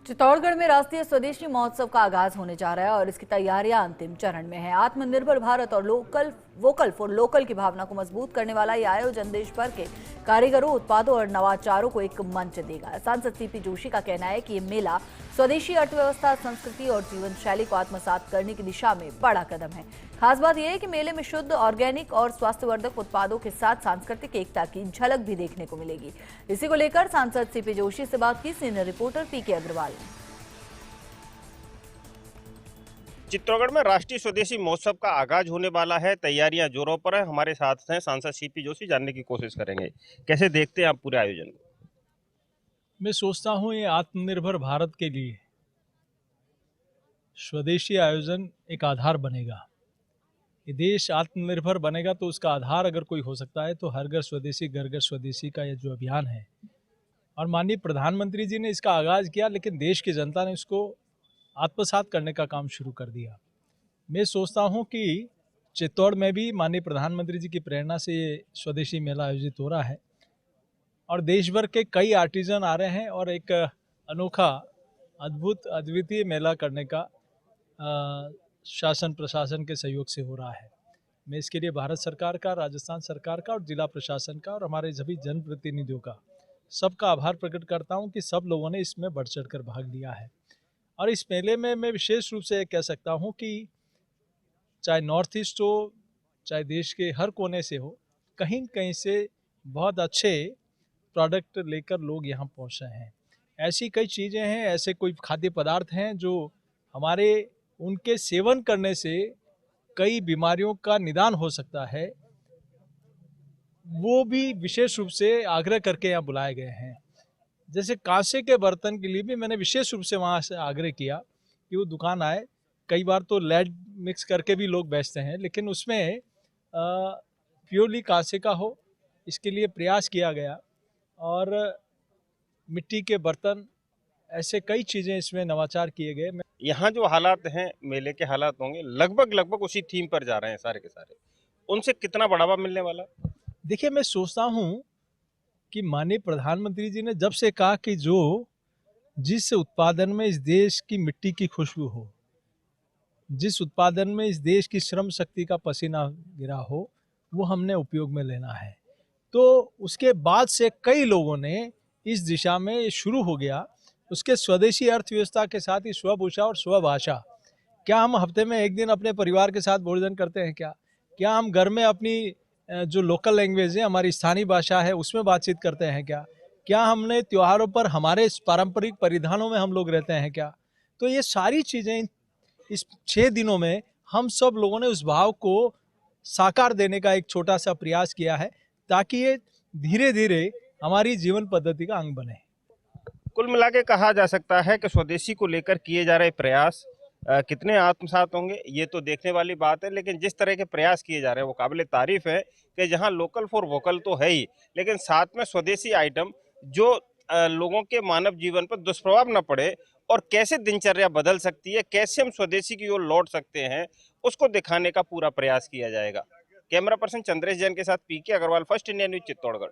चित्तौड़गढ़ में राष्ट्रीय स्वदेशी महोत्सव का आगाज होने जा रहा है और इसकी तैयारियां अंतिम चरण में है। आत्मनिर्भर भारत और वोकल फॉर लोकल की भावना को मजबूत करने वाला यह आयोजन देश भर के कारीगरों, उत्पादों और नवाचारों को एक मंच देगा। सांसद सीपी जोशी का कहना है कि ये मेला स्वदेशी अर्थव्यवस्था, संस्कृति और जीवन शैली को आत्मसात करने की दिशा में बड़ा कदम है। खास बात यह है कि मेले में शुद्ध, ऑर्गेनिक और स्वास्थ्यवर्धक उत्पादों के साथ सांस्कृतिक एकता की झलक भी देखने को मिलेगी। इसी को लेकर सांसद सीपी जोशी से बात की सीनियर रिपोर्टर पीके अग्रवाल। चित्तौड़गढ़ में राष्ट्रीय स्वदेशी महोत्सव का आगाज होने वाला है। तैयारियां जोरों पर है। हमारे साथ हैं सांसद सीपी जोशी, जानने की कोशिश करेंगे कैसे देखते हैं आप पूरे आयोजन को। मैं सोचता हूँ ये आत्मनिर्भर भारत के लिए स्वदेशी आयोजन एक आधार बनेगा। ये देश आत्मनिर्भर बनेगा तो उसका आधार अगर कोई हो सकता है तो हर घर स्वदेशी, घर घर स्वदेशी का ये जो अभियान है, और माननीय प्रधानमंत्री जी ने इसका आगाज किया, लेकिन देश की जनता ने इसको आत्मसात करने का काम शुरू कर दिया। मैं सोचता हूँ कि चित्तौड़ में भी माननीय प्रधानमंत्री जी की प्रेरणा से ये स्वदेशी मेला आयोजित हो रहा है और देश भर के कई आर्टिजन आ रहे हैं और एक अनोखा, अद्भुत, अद्वितीय मेला करने का शासन प्रशासन के सहयोग से हो रहा है। मैं इसके लिए भारत सरकार का, राजस्थान सरकार का और जिला प्रशासन का और हमारे सभी जनप्रतिनिधियों का, सबका आभार प्रकट करता हूं कि सब लोगों ने इसमें बढ़ चढ़ कर भाग लिया है। और इस मेले में मैं विशेष रूप से कह सकता हूं कि चाहे नॉर्थ ईस्ट हो, चाहे देश के हर कोने से हो, कहीं कहीं से बहुत अच्छे प्रोडक्ट लेकर लोग यहाँ पहुँच रहे हैं। ऐसी कई चीज़ें हैं, ऐसे कोई खाद्य पदार्थ हैं जो हमारे उनके सेवन करने से कई बीमारियों का निदान हो सकता है, वो भी विशेष रूप से आग्रह करके यहाँ बुलाए गए हैं। जैसे कांसे के बर्तन के लिए भी मैंने विशेष रूप से वहाँ से आग्रह किया कि वो दुकान आए। कई बार तो लेड मिक्स करके भी लोग बेचते हैं, लेकिन उसमें प्योरली कांसे का हो, इसके लिए प्रयास किया गया। और मिट्टी के बर्तन, ऐसे कई चीज़ें इसमें नवाचार किए गए। यहाँ जो हालात हैं, मेले के हालात होंगे लगभग उसी थीम पर जा रहे हैं सारे के सारे। उनसे कितना बढ़ावा मिलने वाला? देखिए, मैं सोचता हूँ कि माननीय प्रधानमंत्री जी ने जब से कहा कि जिस उत्पादन में इस देश की मिट्टी की खुशबू हो, जिस उत्पादन में इस देश की श्रम शक्ति का पसीना गिरा हो, वो हमने उपयोग में लेना है। तो उसके बाद से कई लोगों ने इस दिशा में शुरू हो गया। उसके स्वदेशी अर्थव्यवस्था के साथ ही स्वभूषा और स्वभाषा। क्या हम हफ्ते में एक दिन अपने परिवार के साथ भोजन करते हैं? क्या हम घर में अपनी जो लोकल लैंग्वेज है, हमारी स्थानीय भाषा है, उसमें बातचीत करते हैं? क्या हमने त्योहारों पर हमारे पारंपरिक परिधानों में हम लोग रहते हैं? तो ये सारी चीज़ें इस 6 दिनों में हम सब लोगों ने उस भाव को साकार देने का एक छोटा सा प्रयास किया है, ताकि ये धीरे धीरे हमारी जीवन पद्धति का अंग बने। कुल मिला के कहा जा सकता है कि स्वदेशी को लेकर किए जा रहे प्रयास कितने आत्मसात होंगे ये तो देखने वाली बात है, लेकिन जिस तरह के प्रयास किए जा रहे हैं वो काबिले तारीफ है कि जहां लोकल फॉर वोकल तो है ही, लेकिन साथ में स्वदेशी आइटम जो लोगों के मानव जीवन पर दुष्प्रभाव न पड़े और कैसे दिनचर्या बदल सकती है, कैसे हम स्वदेशी की ओर लौट सकते हैं, उसको दिखाने का पूरा प्रयास किया जाएगा। कैमरा पर्सन चंद्रेश जैन के साथ PK Agarwal, first India news, Chittorgarh.